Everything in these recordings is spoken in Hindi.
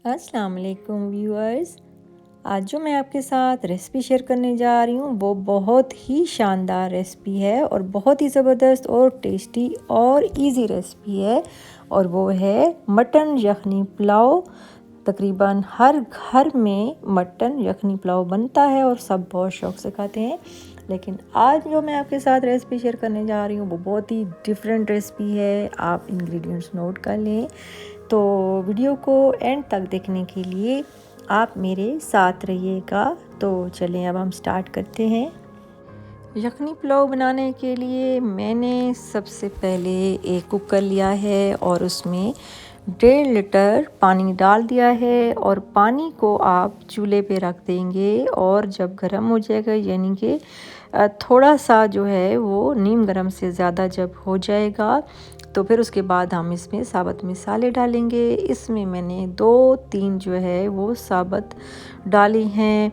अस्सलाम वालेकुम व्यूअर्स। आज जो मैं आपके साथ रेसिपी शेयर करने जा रही हूँ वो बहुत ही शानदार रेसिपी है और बहुत ही ज़बरदस्त और टेस्टी और इजी रेसिपी है, और वो है मटन यखनी पुलाव। तकरीबन हर घर में मटन यखनी पुलाव बनता है और सब बहुत शौक़ से खाते हैं। लेकिन आज जो मैं आपके साथ रेसिपी शेयर करने जा रही हूँ वो बहुत ही डिफरेंट रेसिपी है। आप इंग्रेडिएंट्स नोट कर लें, तो वीडियो को एंड तक देखने के लिए आप मेरे साथ रहिएगा। तो चलें अब हम स्टार्ट करते हैं। यखनी पुलाव बनाने के लिए मैंने सबसे पहले एक कुकर लिया है और उसमें 1.5 लीटर पानी डाल दिया है, और पानी को आप चूल्हे पे रख देंगे और जब गर्म हो जाएगा, यानी कि थोड़ा सा जो है वो नीम गर्म से ज़्यादा जब हो जाएगा, तो फिर उसके बाद हम इसमें साबुत मसाले डालेंगे। इसमें मैंने 2-3 जो है वो साबुत डाली हैं।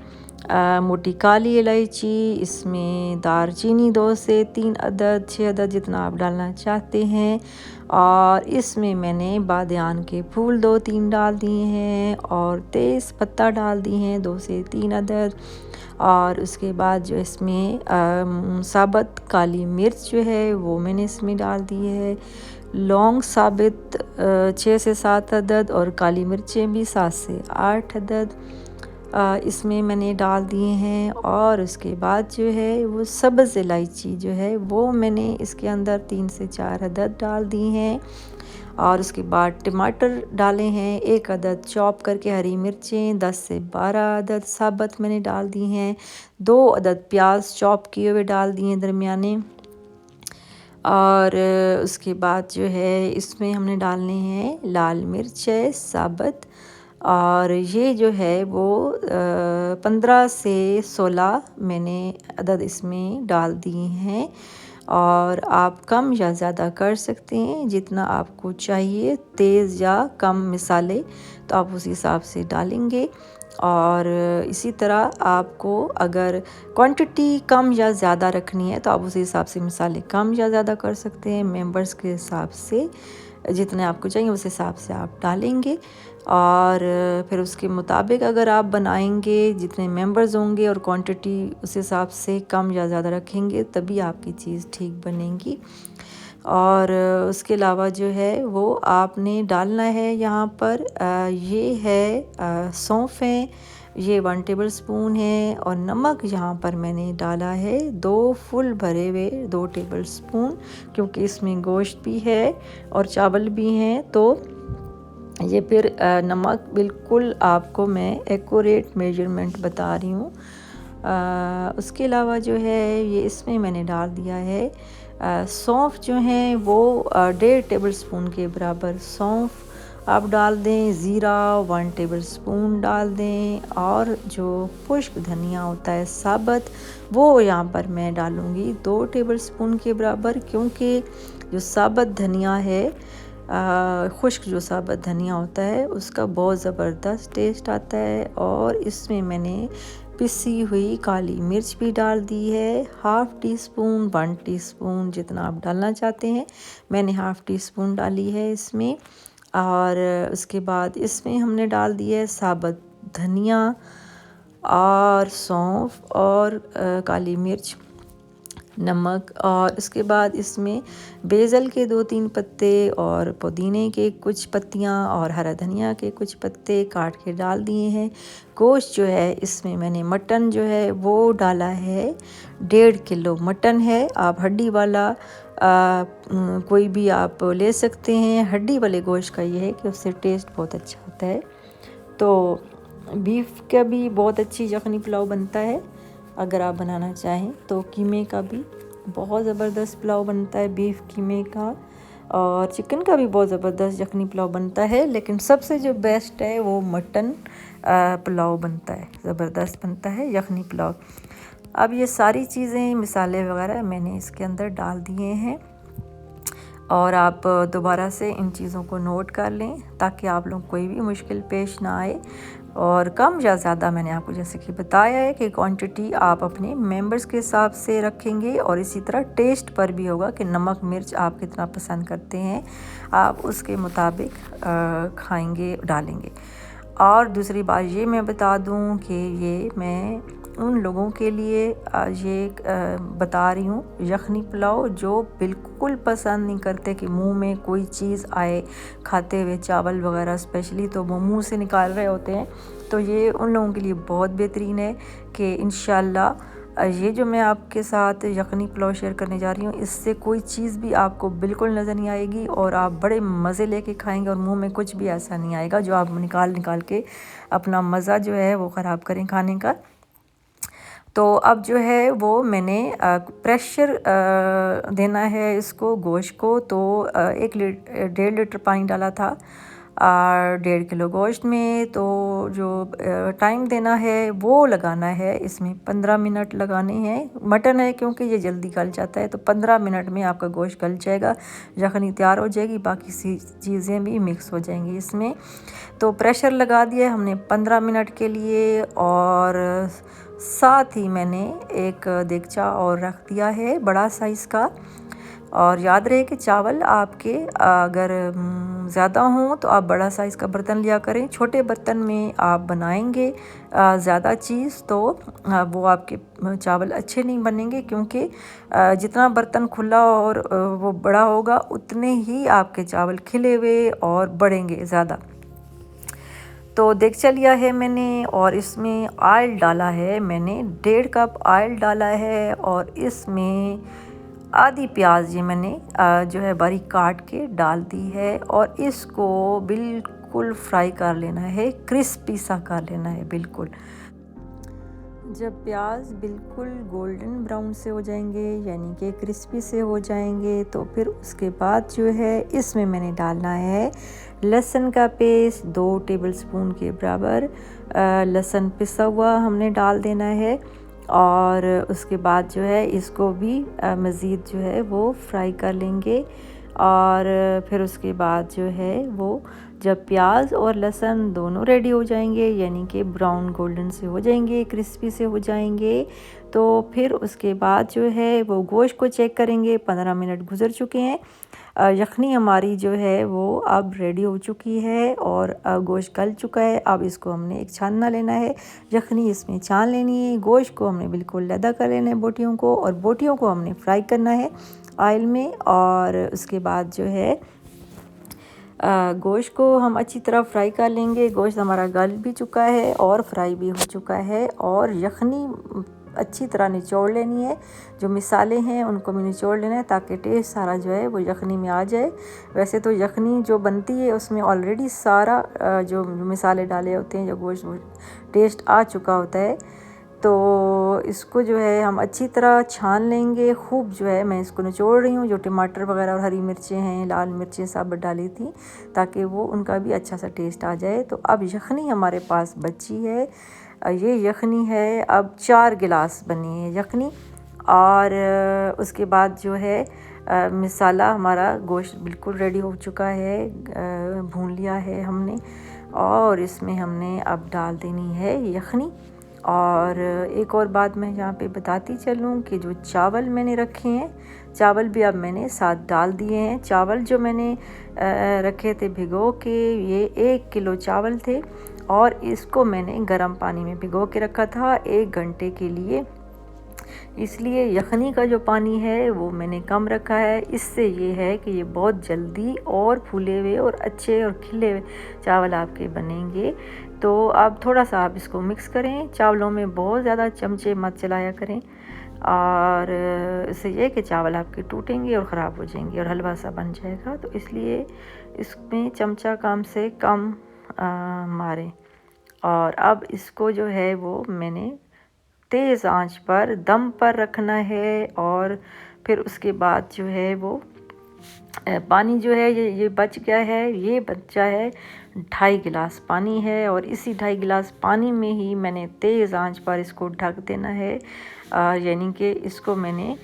मोटी काली इलायची, इसमें दालचीनी 2 से 3 अदद, 6 अदद जितना आप डालना चाहते हैं, और इसमें मैंने बादियान के फूल 2-3 डाल दिए हैं और तेज़ पत्ता डाल दिए हैं 2 से 3 अदद। और उसके बाद जो इसमें साबुत काली मिर्च जो है वो मैंने इसमें डाल दी है। लौंग साबित 6 से 7 अदद, और काली मिर्चें भी 7 से 8 अदद इसमें मैंने डाल दिए हैं। और उसके बाद जो है वो सब्ज़ इलायची जो है वो मैंने इसके अंदर 3 से 4 अदद डाल दी हैं। और उसके बाद टमाटर डाले हैं 1 अदद, चॉप करके हरी मिर्चें 10 से 12 अदद साबुत मैंने डाल दी हैं। 2 अदद प्याज चॉप किए हुए डाल दिए दरमियाने। और उसके बाद जो है इसमें हमने डालने हैं लाल मिर्च है साबुत, और ये जो है वो 15 से 16 मैंने अदद इसमें डाल दिए हैं। और आप कम या ज़्यादा कर सकते हैं जितना आपको चाहिए, तेज़ या कम मसाले तो आप उस हिसाब से डालेंगे। और इसी तरह आपको अगर क्वांटिटी कम या ज़्यादा रखनी है तो आप उस हिसाब से मसाले कम या ज़्यादा कर सकते हैं। मेंबर्स के हिसाब से जितने आपको चाहिए उस हिसाब से आप डालेंगे, और फिर उसके मुताबिक अगर आप बनाएंगे जितने मेंबर्स होंगे और क्वांटिटी उस हिसाब से कम या ज़्यादा रखेंगे तभी आपकी चीज़ ठीक बनेगी। और उसके अलावा जो है वो आपने डालना है यहाँ पर ये है सौंफ है, ये 1 टेबल स्पून है, और नमक यहाँ पर मैंने डाला है 2 फुल भरे हुए 2 टेबल स्पून, क्योंकि इसमें गोश्त भी है और चावल भी हैं, तो ये फिर नमक बिल्कुल आपको मैं एक्यूरेट मेजरमेंट बता रही हूँ। उसके अलावा जो है ये इसमें मैंने डाल दिया है सौंफ जो है वो 1.5 टेबल स्पून के बराबर सौंफ आप डाल दें। ज़ीरा 1 टेबल स्पून डाल दें, और जो खुश्क धनिया होता है साबुत वो यहाँ पर मैं डालूँगी 2 टेबल स्पून के बराबर, क्योंकि जो साबुत धनिया है खुश्क जो साबुत धनिया होता है उसका बहुत ज़बरदस्त टेस्ट आता है। और इसमें मैंने पिसी हुई काली मिर्च भी डाल दी है, हाफ़ टी स्पून 1 टीस्पून जितना आप डालना चाहते हैं, मैंने हाफ़ टी स्पून डाली है इसमें। और उसके बाद इसमें हमने डाल दिया है साबुत धनिया और सौंफ और काली मिर्च, नमक, और उसके बाद इसमें बेसल के 2-3 पत्ते और पुदीने के कुछ पत्तियां और हरा धनिया के कुछ पत्ते काट के डाल दिए हैं। गोश्त जो है इसमें मैंने मटन जो है वो डाला है 1.5 किलो मटन है। आप हड्डी वाला कोई भी आप ले सकते हैं। हड्डी वाले गोश्त का ये है कि उससे टेस्ट बहुत अच्छा होता है। तो बीफ का भी बहुत अच्छी यखनी पुलाव बनता है, अगर आप बनाना चाहें तो कीमे का भी बहुत ज़बरदस्त पुलाव बनता है बीफ कीमे का, और चिकन का भी बहुत ज़बरदस्त यखनी पुलाव बनता है। लेकिन सबसे जो बेस्ट है वो मटन पुलाव बनता है, ज़बरदस्त बनता है यखनी पुलाव। अब ये सारी चीज़ें मसाले वगैरह मैंने इसके अंदर डाल दिए हैं, और आप दोबारा से इन चीज़ों को नोट कर लें ताकि आप लोग कोई भी मुश्किल पेश ना आए। और कम या ज़्यादा मैंने आपको जैसे कि बताया है कि क्वांटिटी आप अपने मेंबर्स के हिसाब से रखेंगे, और इसी तरह टेस्ट पर भी होगा कि नमक मिर्च आप कितना पसंद करते हैं, आप उसके मुताबिक खाएंगे डालेंगे। और दूसरी बात ये मैं बता दूं कि ये मैं उन लोगों के लिए बता रही हूँ यखनी पुलाव जो बिल्कुल पसंद नहीं करते कि मुंह में कोई चीज़ आए खाते हुए, चावल वगैरह स्पेशली तो वो मुंह से निकाल रहे होते हैं। तो ये उन लोगों के लिए बहुत बेहतरीन है कि इंशाल्लाह ये जो मैं आपके साथ यखनी पुलाव शेयर करने जा रही हूँ, इससे कोई चीज़ भी आपको बिल्कुल नज़र नहीं आएगी और आप बड़े मज़े लेके खाएंगे और मुंह में कुछ भी ऐसा नहीं आएगा जो आप निकाल के अपना मज़ा जो है वो ख़राब करें खाने का। तो अब जो है वो मैंने प्रेशर देना है इसको गोश्त को। तो 1.5 लीटर पानी डाला था 1.5 किलो गोश्त में। तो जो टाइम देना है वो लगाना है, इसमें 15 मिनट लगाने हैं। मटन है क्योंकि ये जल्दी गल जाता है, तो 15 मिनट में आपका गोश्त गल जाएगा, यखनी तैयार हो जाएगी, बाकी सी चीज़ें भी मिक्स हो जाएंगी इसमें। तो प्रेशर लगा दिया हमने 15 मिनट के लिए और साथ ही मैंने एक देगचा और रख दिया है बड़ा साइज़ का। और याद रहे कि चावल आपके अगर ज़्यादा हों तो आप बड़ा साइज़ का बर्तन लिया करें। छोटे बर्तन में आप बनाएंगे ज़्यादा चीज़ तो वो आपके चावल अच्छे नहीं बनेंगे, क्योंकि जितना बर्तन खुला और वो बड़ा होगा उतने ही आपके चावल खिले हुए और बढ़ेंगे ज़्यादा। तो देगचा लिया है मैंने और इसमें ऑयल डाला है मैंने, 1.5 कप ऑयल डाला है और इसमें आधी प्याज ये मैंने जो है बारीक काट के डाल दी है और इसको बिल्कुल फ्राई कर लेना है, क्रिस्पी सा कर लेना है बिल्कुल। जब प्याज बिल्कुल गोल्डन ब्राउन से हो जाएंगे यानी कि क्रिस्पी से हो जाएंगे, तो फिर उसके बाद जो है इसमें मैंने डालना है लहसुन का पेस्ट 2 टेबलस्पून के बराबर लहसुन पिसा हुआ हमने डाल देना है। और उसके बाद जो है इसको भी मज़ीद जो है वो फ्राई कर लेंगे। और फिर उसके बाद जो है वो जब प्याज और लहसुन दोनों रेडी हो जाएंगे यानी कि ब्राउन गोल्डन से हो जाएंगे, क्रिस्पी से हो जाएंगे, तो फिर उसके बाद जो है वो गोश्त को चेक करेंगे। 15 मिनट गुजर चुके हैं, यखनी हमारी जो है वो अब रेडी हो चुकी है और गोश्त गल चुका है। अब इसको हमने एक छानना लेना है, यखनी इसमें छान लेनी है। गोश्त को हमने बिल्कुल लैदा कर लेना है बोटियों को, और बोटियों को हमने फ्राई करना है ऑयल में। और उसके बाद जो है गोश्त को हम अच्छी तरह फ्राई कर लेंगे। गोश्त हमारा गल भी चुका है और फ्राई भी हो चुका है और यखनी अच्छी तरह निचोड़ लेनी है। जो मिसाले हैं उनको भी निचोड़ लेना है ताकि टेस्ट सारा जो है वो यखनी में आ जाए। वैसे तो यखनी जो बनती है उसमें ऑलरेडी सारा जो मिसाले डाले होते हैं, जो गोश्त वो टेस्ट आ चुका होता है। तो इसको जो है हम अच्छी तरह छान लेंगे खूब। जो है मैं इसको निचोड़ रही हूँ, जो टमाटर वगैरह और हरी मिर्चें हैं, लाल मिर्चें सब डाली थी ताकि वो उनका भी अच्छा सा टेस्ट आ जाए। तो अब यखनी हमारे पास बची है, ये यखनी है अब 4 गिलास बनी है यखनी। और उसके बाद जो है मिसाला हमारा गोश्त बिल्कुल रेडी हो चुका है, भून लिया है हमने और इसमें हमने अब डाल देनी है यखनी। और एक और बात मैं यहाँ पे बताती चलूँ कि जो चावल मैंने रखे हैं, चावल भी अब मैंने साथ डाल दिए हैं। चावल जो मैंने रखे थे भिगो के, ये 1 किलो चावल थे और इसको मैंने गर्म पानी में भिगो के रखा था 1 घंटे के लिए। इसलिए यखनी का जो पानी है वो मैंने कम रखा है। इससे ये है कि ये बहुत जल्दी और फूले हुए और अच्छे और खिले हुए चावल आपके बनेंगे। तो अब थोड़ा सा आप इसको मिक्स करें, चावलों में बहुत ज़्यादा चमचे मत चलाया करें, और इससे ये कि चावल आपके टूटेंगे और ख़राब हो जाएंगे और हलवा सा बन जाएगा। तो इसलिए इसमें चमचा कम से कम मारें। और अब इसको जो है वो मैंने तेज़ आंच पर दम पर रखना है। और फिर उसके बाद जो है वो पानी जो है ये बच गया है, ये बचा है 2.5 गिलास पानी है और इसी 2.5 गिलास पानी में ही मैंने तेज़ आंच पर इसको ढक देना है, यानी कि इसको मैंने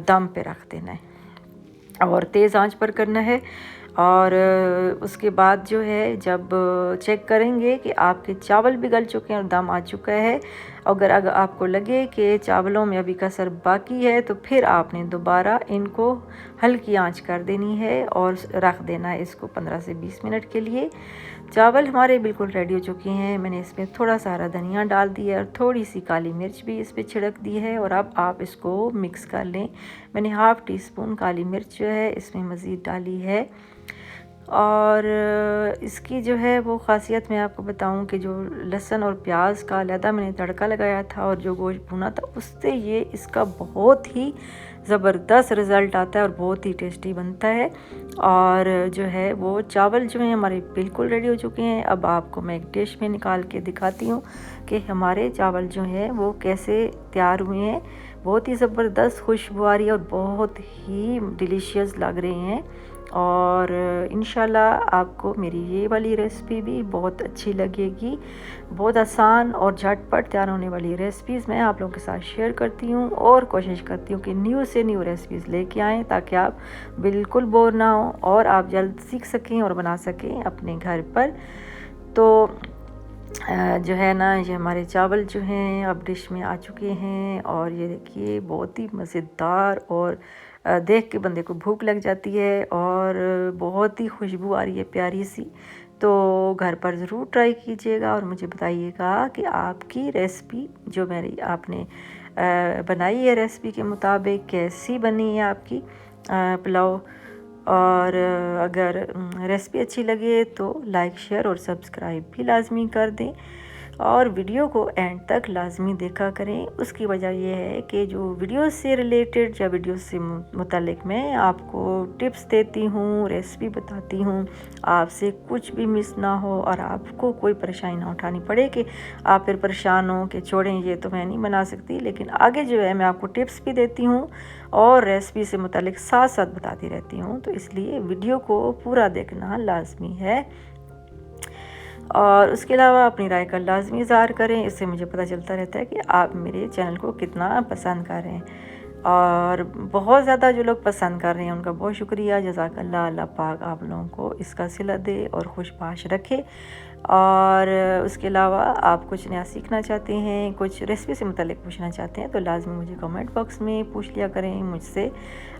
दम पे रख देना है और तेज़ आंच पर करना है। और उसके बाद जो है जब चेक करेंगे कि आपके चावल भी गल चुके हैं और दम आ चुका है, अगर आपको लगे कि चावलों में अभी कसर बाकी है तो फिर आपने दोबारा इनको हल्की आंच कर देनी है और रख देना है इसको 15 से 20 मिनट के लिए। चावल हमारे बिल्कुल रेडी हो चुके हैं। मैंने इसमें थोड़ा सा हरा धनिया डाल दिया और थोड़ी सी काली मिर्च भी इस पर छिड़क दी है और अब आप इसको मिक्स कर लें। मैंने हाफ़ टी स्पून काली मिर्च जो है इसमें मज़ीद डाली है। और इसकी जो है वो ख़ासियत मैं आपको बताऊं कि जो लहसुन और प्याज का अलहदा मैंने तड़का लगाया था और जो गोश्त भुना था, उससे ये इसका बहुत ही ज़बरदस्त रिज़ल्ट आता है और बहुत ही टेस्टी बनता है। और जो है वो चावल जो हैं हमारे बिल्कुल रेडी हो चुके हैं। अब आपको मैं एक डिश में निकाल के दिखाती हूँ कि हमारे चावल जो हैं वो कैसे तैयार हुए हैं। बहुत ही ज़बरदस्त खुशबू आ रही है और बहुत ही डिलीशियस लग रहे हैं। और इंशाल्लाह आपको मेरी ये वाली रेसिपी भी बहुत अच्छी लगेगी। बहुत आसान और झटपट तैयार होने वाली रेसिपीज़ मैं आप लोगों के साथ शेयर करती हूँ और कोशिश करती हूँ कि न्यू से न्यू रेसिपीज़ लेके आएँ ताकि आप बिल्कुल बोर ना हो और आप जल्द सीख सकें और बना सकें अपने घर पर। तो जो है ना, ये हमारे चावल जो हैं अब डिश में आ चुके हैं और ये देखिए बहुत ही मज़ेदार और देख के बंदे को भूख लग जाती है और बहुत ही खुशबू आ रही है प्यारी सी। तो घर पर ज़रूर ट्राई कीजिएगा और मुझे बताइएगा कि आपकी रेसिपी जो मेरी आपने बनाई है रेसिपी के मुताबिक कैसी बनी है आपकी पुलाव। और अगर रेसिपी अच्छी लगे तो लाइक शेयर और सब्सक्राइब भी लाजमी कर दें और वीडियो को एंड तक लाजमी देखा करें। उसकी वजह यह है कि जो वीडियो से रिलेटेड या वीडियो से मुतालिक मैं आपको टिप्स देती हूँ, रेसिपी बताती हूँ, आपसे कुछ भी मिस ना हो और आपको कोई परेशानी ना उठानी पड़े कि आप फिर परेशान हो कि छोड़ें ये तो मैं नहीं बना सकती। लेकिन आगे जो है मैं आपको टिप्स भी देती हूँ और रेसिपी से मुतालिक साथ साथ बताती रहती हूँ। तो इसलिए वीडियो को पूरा देखना लाजमी है और उसके अलावा अपनी राय का लाजमी इज़हार करें। इससे मुझे पता चलता रहता है कि आप मेरे चैनल को कितना पसंद कर रहे हैं। और बहुत ज़्यादा जो लोग पसंद कर रहे हैं उनका बहुत शुक्रिया, जज़ाकल्लाह। अल्लाह पाक आप लोगों को इसका सिला दे और खुशबाश रखे। और उसके अलावा आप कुछ नया सीखना चाहते हैं, कुछ रेसिपी से मुतालिक पूछना चाहते हैं तो लाजमी मुझे कमेंट बॉक्स में पूछ लिया करें मुझसे।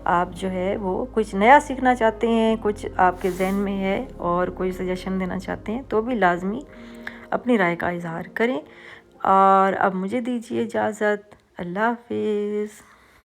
आप जो है वो कुछ नया सीखना चाहते हैं, कुछ आपके जहन में है और कोई सजेशन देना चाहते हैं तो भी लाजमी अपनी राय का इज़हार करें। और अब मुझे दीजिए इजाज़त। अल्लाह हाफिज़।